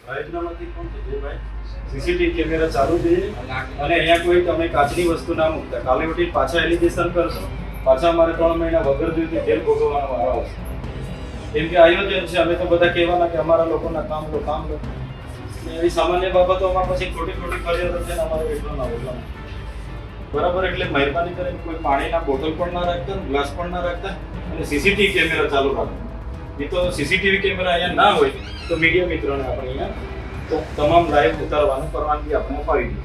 આયોજનામાંથી કોણ છે જે ભાઈ સીસીટીવી કેમેરા ચાલુ છે અને અહીંયા કોઈ તમે કાચની વસ્તુ ના મૂકતા. કાલે ઉઠી પાછા એલિગેશન કરશો, પાછા અમારે 3 મહિના વગર જોઈતી જેલ ભોગવવાનો વારો આવશે. કેમ કે આયોજન છે, અમે તો બધા કહેવાના કે અમારા લોકોના કામ લો. એવી સામાન્ય બાબતોમાં પછી ખોટી ફરિયાદો છે ને અમારે એટલો ના બોલવાનો. બરાબર, એટલે મહેરબાની કરીને કોઈ પાણીના બોટલ પણ ના રાખતા, ગ્લાસ પણ ના રાખતા અને સીસીટીવી કેમેરા ચાલુ રાખો. એ તો સીસીટીવી કેમેરા અહીંયા ના હોય તો મીડિયા મિત્રોને આપણે અહીંયા તો તમામ લાઈવ ઉતારવાની પરવાનગી આપણે અપાવી દઈએ.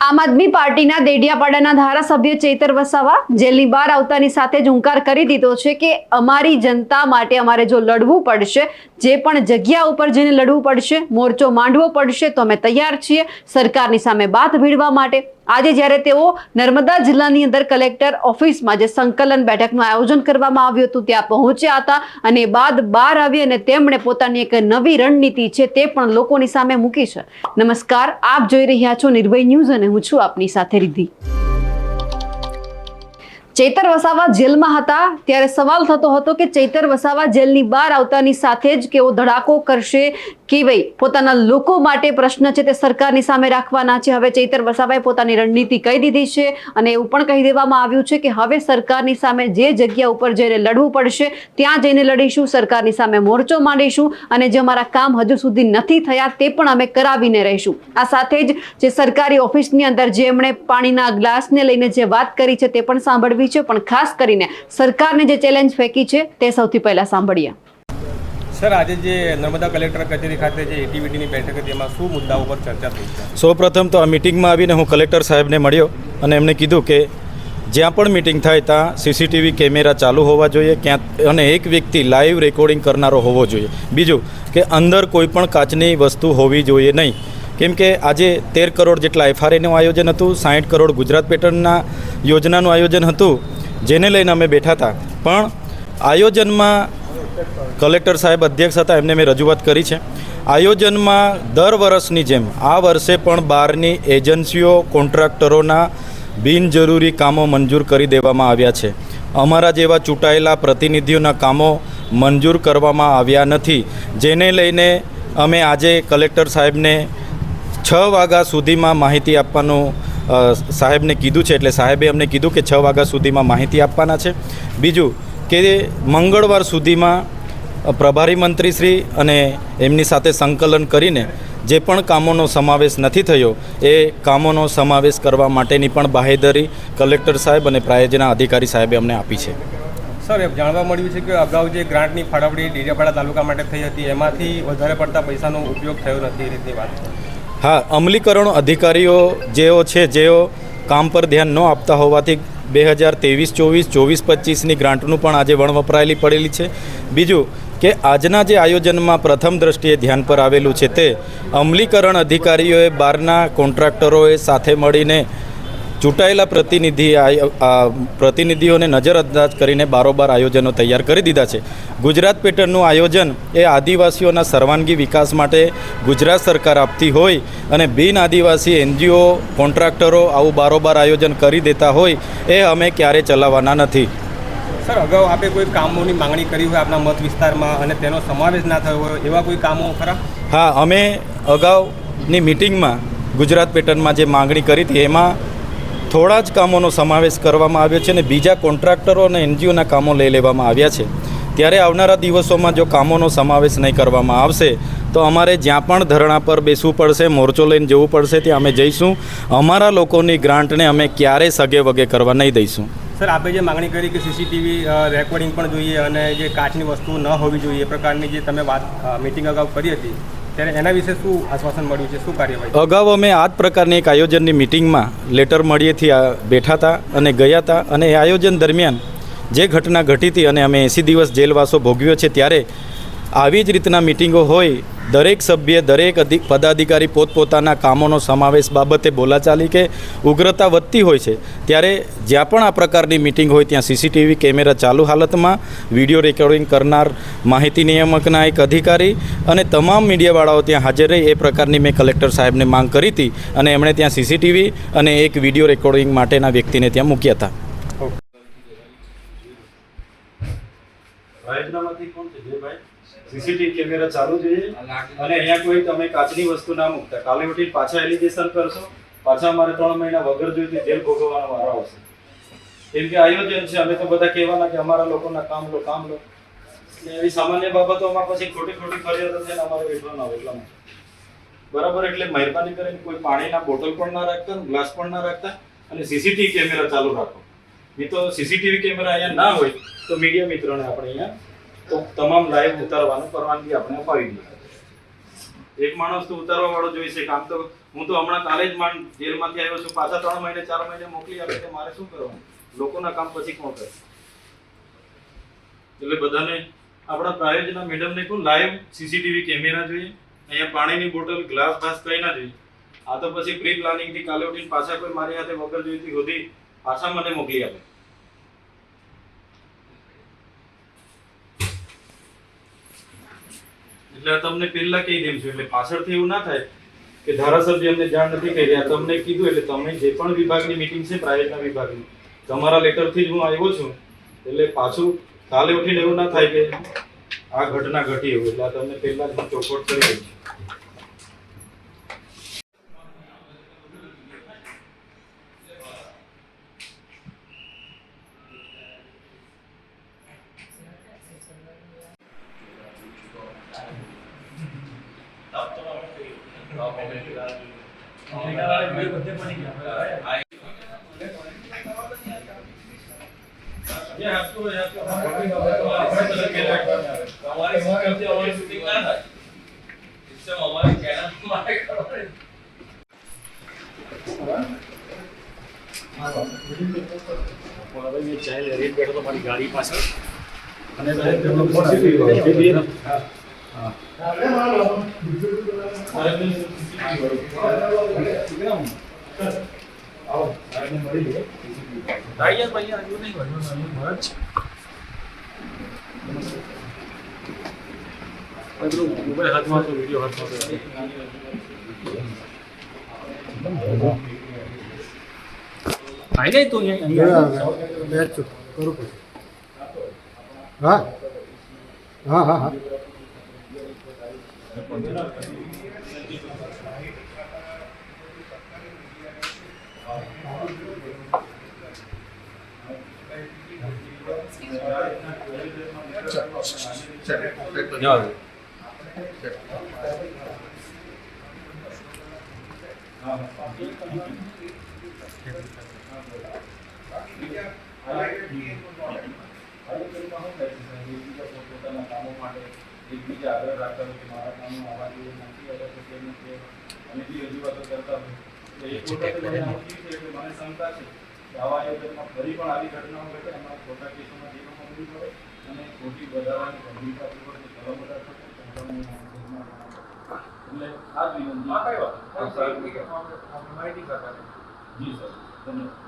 આમ આદમી પાર્ટીના દેડિયાપાડાના ધારાસભ્ય ચૈતર વસાવા જેલની બહાર આવતાની સાથે જ હુંકાર કરી દીધો છે કે અમારી જનતા માટે અમારે જો લડવું પડશે, જે પણ જગ્યા ઉપર જઈને લડવું પડશે, મોરચો માંડવો પડશે તો અમે તૈયાર છીએ સરકારની સામે બાથ ભીડવા માટે. આજે જ્યારે તેઓ નર્મદા જિલ્લાની અંદર કલેક્ટર ઓફિસમાં જે સંકલન બેઠકનું આયોજન કરવામાં આવ્યું હતું ત્યાં પહોંચ્યા હતા અને બાદ બહાર આવી અને તેમણે પોતાની એક નવી રણનીતિ છે તે પણ લોકોની સામે મૂકી છે. નમસ્કાર, આપ જોઈ રહ્યા છો નિર્ભય ન્યૂઝ અને હું છું આપની સાથે રિદ્ધિ. ચૈતર વસાવા જેલમાં હતા ત્યારે સવાલ થતો હતો કે ચૈતર વસાવા જેલની બહાર આવતાની સાથે જ કેવો ધડાકો કરશે કે ભાઈ પોતાના લોકો માટે પ્રશ્ન છે તે સરકારની સામે રાખવાના છે. હવે ચૈતર વસાવાએ પોતાની રણનીતિ કહી દીધી છે અને એવું પણ કહી દેવામાં આવ્યું છે કે હવે સરકારની સામે જે જગ્યા ઉપર જઈને લડવું પડશે ત્યાં જઈને લડીશું, સરકારની સામે મોરચો માંડીશું અને જે અમારા કામ હજુ સુધી નથી થયા તે પણ અમે કરાવીને રહીશું. આ સાથે જ જે સરકારી ઓફિસની અંદર જે એમણે પાણીના ગ્લાસને લઈને જે વાત કરી છે તે પણ સાંભળવી છે, પણ ખાસ કરીને સરકારને જે ચેલેન્જ ફેંકી છે તે સૌથી પહેલા સાંભળીએ. સર, આજે જે નર્મદા કલેક્ટર કચેરી ખાતે જે એટીવીટીની બેઠક હતી એમાં શું મુદ્દાઓ પર ચર્ચા થઈ છે? સૌપ્રથમ તો આ મિટિંગમાં આવીને હું કલેક્ટર સાહેબને મળ્યો અને એમને કીધું કે જ્યાં પણ મિટિંગ થાય ત્યાં સીસીટીવી કેમેરા ચાલુ હોવા જોઈએ અને એક વ્યક્તિ લાઈવ રેકોર્ડિંગ કરનારો હોવો જોઈએ. બીજું કે અંદર કોઈ પણ કાચની વસ્તુ હોવી જોઈએ નહીં. કેમ કે આજે 13 કરોડ જેટલા FRAનું આયોજન હતું, 60 કરોડ ગુજરાત પેટર્નના યોજનાનું આયોજન હતું, જેને લઈને અમે બેઠા હતા. પણ આયોજનમાં કલેક્ટર સાહેબ અધ્યક્ષ હતા, એમને મેં રજૂઆત કરી છે. આયોજનમાં દર વર્ષની જેમ આ વર્ષે પણ બહારની એજન્સીઓ કોન્ટ્રાક્ટરોના બિનજરૂરી કામો મંજૂર કરી દેવામાં આવ્યા છે. અમારા જેવા ચૂંટાયેલા પ્રતિનિધિઓના કામો મંજૂર કરવામાં આવ્યા નથી, જેને લઈને અમે આજે કલેક્ટર સાહેબને 6 વાગ્યા સુધીમાં માહિતી આપવાનું સાહેબને કીધું છે. એટલે સાહેબે અમને કીધું કે 6 વાગ્યા સુધીમાં માહિતી આપવાના છે. બીજું કે મંગળવાર સુધીમાં પ્રભારી મંત્રીશ્રી અને એમની સાથે સંકલન કરીને જે પણ કામોનો સમાવેશ નથી થયો એ કામોનો સમાવેશ કરવા માટેની પણ બાહેધરી કલેક્ટર સાહેબ અને પ્રાયોજના અધિકારી સાહેબે અમને આપી છે. સર, એ જાણવા મળ્યું છે કે અગાઉ જે ગ્રાન્ટની ફાળવણી ડેડિયાપાડા તાલુકા માટે થઈ હતી એમાંથી વધારે પડતા પૈસાનો ઉપયોગ થયો નથી, એ રીતની વાત. હા, અમલીકરણ અધિકારીઓ જેઓ કામ પર ધ્યાન ન આપતા હોવાથી 2023-24, 24-25ની ગ્રાન્ટનું પણ આજે વપરાયેલી પડેલી છે. બીજું કે આજના જે આયોજનમાં પ્રથમ દ્રષ્ટિએ ધ્યાન પર આવેલું છે તે અમલીકરણ અધિકારીઓએ બહારના કોન્ટ્રાક્ટરોએ સાથે મળીને ચૂંટાયેલા પ્રતિનિધિઓને નજરઅંદાજ કરીને બારોબાર આયોજનો તૈયાર કરી દીધા છે. ગુજરાત પેટર્નનું આયોજન એ આદિવાસીઓના સર્વાંગી વિકાસ માટે ગુજરાત સરકાર આપતી હોય અને બિન આદિવાસી NGO કોન્ટ્રાક્ટરો આવું બારોબાર આયોજન કરી દેતા હોય એ અમે ક્યારેય ચલાવવાના નથી. સર, અગાઉ આપે કોઈ કામોની માંગણી કરી હોય આપણા મત વિસ્તારમાં અને તેનો સમાવેશ ના થયો હોય એવા કોઈ કામો ખરા? હા, અમે અગાઉની મિટિંગમાં ગુજરાત પેટર્નમાં જે માંગણી કરી હતી એમાં થોડા જ કામોનો સમાવેશ કરવામાં આવ્યો છે અને બીજા કોન્ટ્રાક્ટરો અને NGOના કામો લઈ લેવામાં આવ્યા છે. ત્યારે આવનારા દિવસોમાં જો કામોનો સમાવેશ નહીં કરવામાં આવશે તો અમારે જ્યાં પણ ધરણા પર બેસવું પડશે, મોરચો લઈને જવું પડશે, ત્યાં અમે જઈશું. અમારા લોકોની ગ્રાન્ટને અમે ક્યારેય સગે વગે કરવા નહીં દઈશું. સર, આપે જે માંગણી કરી કે CCTV રેકોર્ડિંગ પણ જોઈએ અને જે કાચની વસ્તુ ન હોવી જોઈએ એ પ્રકારની જે તમે વાત મિટિંગ અગાઉ કરી હતી ત્યારે એના વિશે શું આશ્વાસન મળ્યું છે, શું કાર્યવાહી? અગાઉ અમે આ જ પ્રકારની એક આયોજનની મિટિંગમાં લેટર મળીએથી બેઠા હતા અને ગયા હતા અને એ આયોજન દરમિયાન જે ઘટના ઘટી હતી અને અમે 80 દિવસ જેલવાસો ભોગવ્યો છે ત્યારે આવી જ રીતના મિટિંગો હોય, દરેક સભ્ય દરેક પદાધિકારી પોતપોતાના કામોનો સમાવેશ બાબતે બોલાચાલી કે ઉગ્રતા વધતી હોય છે. ત્યારે જ્યાં પણ આ પ્રકારની મિટિંગ હોય ત્યાં CCTV કેમેરા ચાલુ હાલતમાં વિડીયો રેકોર્ડિંગ કરનાર માહિતી નિયામકના એક અધિકારી અને તમામ મીડિયાવાળાઓ ત્યાં હાજર રહે એ પ્રકારની મેં કલેક્ટર સાહેબને માંગ કરી હતી અને એમણે ત્યાં CCTV અને એક વિડીયો રેકોર્ડિંગ માટેના વ્યક્તિને ત્યાં મૂક્યા હતા. આયોજનામાંથી કોણ છે જે ભાઈ સીસીટીવી કેમેરા ચાલુ જોઈએ અને અહીંયા કોઈ તમે કાચની વસ્તુ ના મૂકતા. કાલે ઉઠીને પાછા એલિગેશન કરશો, પાછા અમારે 3 મહિના વગર જોઈતી જેલ ભોગવવાનો વારો આવશે. કેમ કે આયોજન છે, અમે તો બધા કહેવાના કે અમારા લોકોના કામ લો. ને એવી સામાન્ય બાબતોમાં પછી ખોટી ફરિયાદો થઈને અમારે વેઠવા ના હોય એટલા માટે. બરાબર, એટલે મહેરબાની કરીને કોઈ પાણીના બોટલ પણ ના રાખતા, ગ્લાસ પણ ના રાખતા અને સીસીટીવી કેમેરા ચાલુ રાખો. નહીં તો સીસીટીવી કેમેરા અહીંયા ના હોય તો મીડિયા મિત્રોને આપણે અહીંયા તો તમામ લાઈવ ઉતારવાનું પરવાનગી આપણે અપાવી દઈએ. એક માણસ તો ઉતારવા વાળો જોઈશે. કામ તો હું તો હમણાં કાલે જ જેલમાંથી આવ્યો છું, પાછા 3 મહિને 4 મહિને મોકલી આપે તો મારે શું કરવાનું? લોકોના કામ પછી કોણ કરે? એટલે બધાને આપણા પ્રાયોજના મેડમને કહું, લાઈવ સીસીટીવી કેમેરા જોઈએ. અહીંયા પાણીની બોટલ, ગ્લાસ ભાસ કઈ ના જોઈએ. આ તો પછી પ્રી પ્લાનિંગ થી કાલે ઉઠીને પાછા કોઈ મારી હાથે વગર જોઈતી હોતી પાછા મને મોકલી આપે. એટલે તમને પહેલા કહી દેમ છું, એટલે પાછળથી એવું ના થાય કે ધારાસભ્ય અમને જાણ નથી કરી. આ તમને કીધું એટલે તમે જે પણ વિભાગની મીટિંગ છે, પ્રાઇવેટના વિભાગની, તમારા લેટરથી જ હું આવ્યો છું. એટલે પાછું કાલે ઉઠીને એવું ના થાય કે આ ઘટના ઘટી એવું. એટલે આ તમને પહેલા જ હું ચોખવટ કરી દઉં છું. ગાડી પાછળ અને મોબાઈલ હાથમાં તો વિડીયો હાથમાં આઈ તો કરું હા હા હા હા પોતાના કામો માટે એકબીજા આગ્રહ રાખતા હોય કે મારા કામો આવા જોઈએ નથી આવતા તો કેમ નથી અને બી રજૂઆતો કરતા હોય. તો એક વખત મને સમજી છે કે મને શંકા છે કે આવા આયોજનમાં ફરી પણ આવી ઘટનાઓ ઘટે, અમારા ખોટા કેસોમાં જેલમાં મોકલવી પડે અને ખોટી વધારાની ગંભીરતાપૂર્વક ઘણા બધા એટલે આ જ વિનંતી. માહિતી કરતા જી સર, ધન્યવાદ.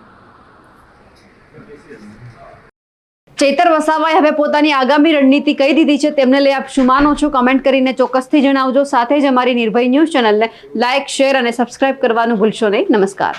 ચૈતર વસાવાએ હવે પોતાની આગામી રણનીતિ કહી દીધી છે. તેમને લઈ આપ શું માનો છો? કમેન્ટ કરીને ચોક્કસથી જણાવજો. સાથે જ અમારી નિર્ભય ન્યૂઝ ચેનલને લાઇક, શેર અને સબસ્ક્રાઇબ કરવાનું ભૂલશો નહીં. નમસ્કાર.